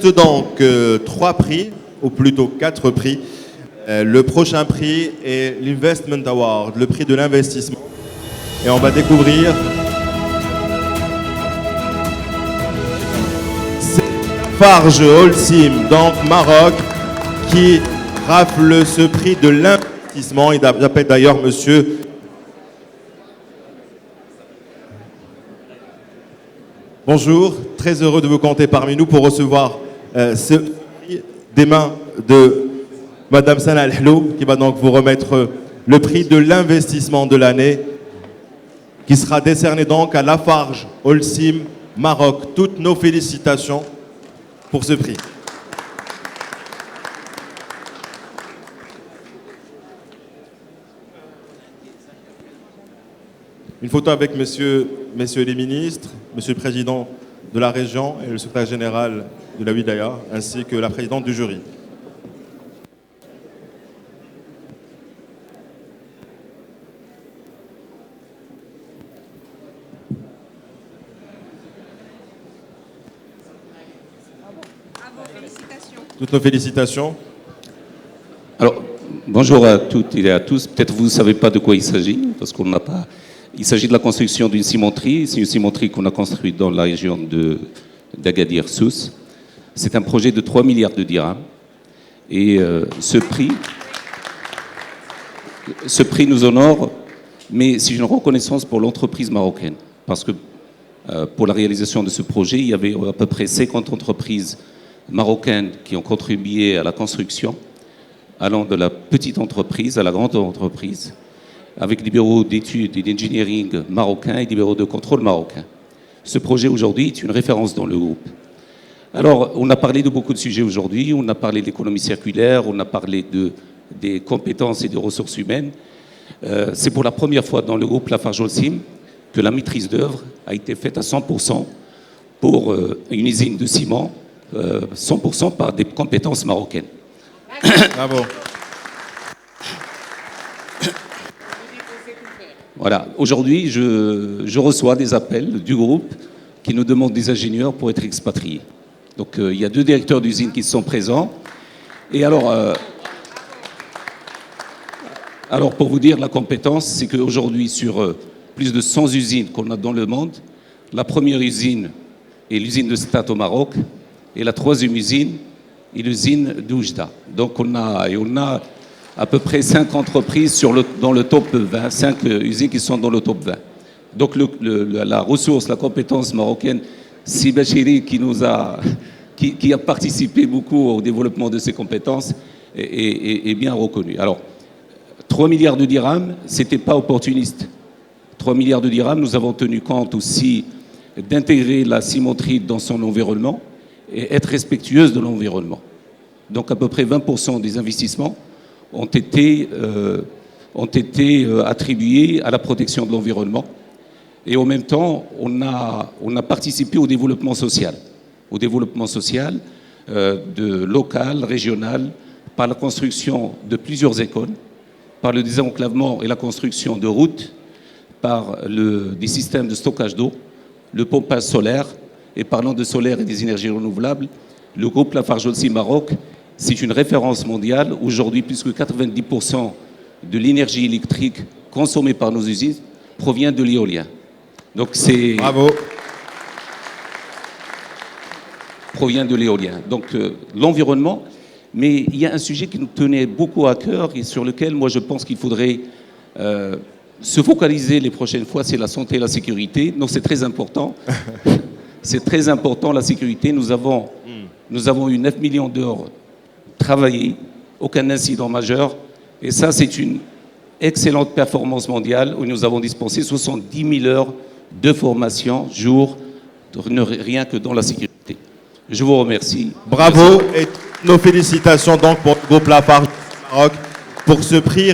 reste donc 3 prix, ou plutôt 4 prix. Le prochain prix est l'Investment Award, le prix de l'investissement. Et on va découvrir... C'est Lafarge Holcim, donc Maroc, qui rafle ce prix de l'investissement. Il appelle d'ailleurs monsieur... Bonjour, très heureux de vous compter parmi nous pour recevoir ce prix des mains de Madame Sana Al-Hlou, qui va donc vous remettre le prix de l'investissement de l'année, qui sera décerné donc à Lafarge Holcim Maroc. Toutes nos félicitations pour ce prix. Une photo avec messieurs les ministres, monsieur le président de la région et le secrétaire général de la Wilaya, ainsi que la présidente du jury. Toutes nos félicitations. Alors, bonjour à toutes et à tous. Peut-être vous ne savez pas de quoi il s'agit, parce qu'on n'a pas... Il s'agit de la construction d'une cimenterie. C'est une cimenterie qu'on a construite dans la région d'Agadir Sousse. C'est un projet de 3 milliards de dirhams. Et ce prix nous honore, mais c'est une reconnaissance pour l'entreprise marocaine. Parce que pour la réalisation de ce projet, il y avait à peu près 50 entreprises marocaines qui ont contribué à la construction, allant de la petite entreprise à la grande entreprise, avec des bureaux d'études et d'engineering marocains et des bureaux de contrôle marocains. Ce projet aujourd'hui est une référence dans le groupe. Alors, on a parlé de beaucoup de sujets aujourd'hui, on a parlé de l'économie circulaire, on a parlé des compétences et des ressources humaines. C'est pour la première fois dans le groupe Lafarge Holcim que la maîtrise d'œuvre a été faite à 100% pour une usine de ciment, 100% par des compétences marocaines. Bravo. Voilà. Aujourd'hui, je reçois des appels du groupe qui nous demandent des ingénieurs pour être expatriés. Donc, il y a 2 directeurs d'usine qui sont présents. Et alors pour vous dire la compétence, c'est qu'aujourd'hui, sur plus de 100 usines qu'on a dans le monde, la première usine est l'usine de Stade au Maroc, et la 3e usine est l'usine d'Oujda. Donc, on a à peu près 5 entreprises dans le top 20, 5 usines qui sont dans le top 20. Donc la ressource, la compétence marocaine, Si Bachiri qui a participé beaucoup au développement de ces compétences est bien reconnu. Alors, 3 milliards de dirhams, ce n'était pas opportuniste. 3 milliards de dirhams, nous avons tenu compte aussi d'intégrer la cimenterie dans son environnement et être respectueuse de l'environnement. Donc à peu près 20% des investissements ont été attribués à la protection de l'environnement. Et en même temps, on a participé au développement social. Au développement social local, régional, par la construction de plusieurs écoles, par le désenclavement et la construction de routes, par des systèmes de stockage d'eau, le pompage solaire. Et parlant de solaire et des énergies renouvelables, le groupe Lafarge Holcim Maroc, c'est une référence mondiale. Aujourd'hui, plus que 90% de l'énergie électrique consommée par nos usines provient de l'éolien. Donc c'est... Bravo. Provient de l'éolien. Donc l'environnement, mais il y a un sujet qui nous tenait beaucoup à cœur et sur lequel moi je pense qu'il faudrait se focaliser les prochaines fois, c'est la santé et la sécurité. Donc c'est très important. C'est très important la sécurité. Nous avons eu 9 millions d'heures travaillées, aucun incident majeur. Et ça, c'est une excellente performance mondiale où nous avons dispensé 70 000 heures de formation jour, rien que dans la sécurité. Je vous remercie. Bravo et nos félicitations donc pour le groupe Lafarge Maroc pour ce prix.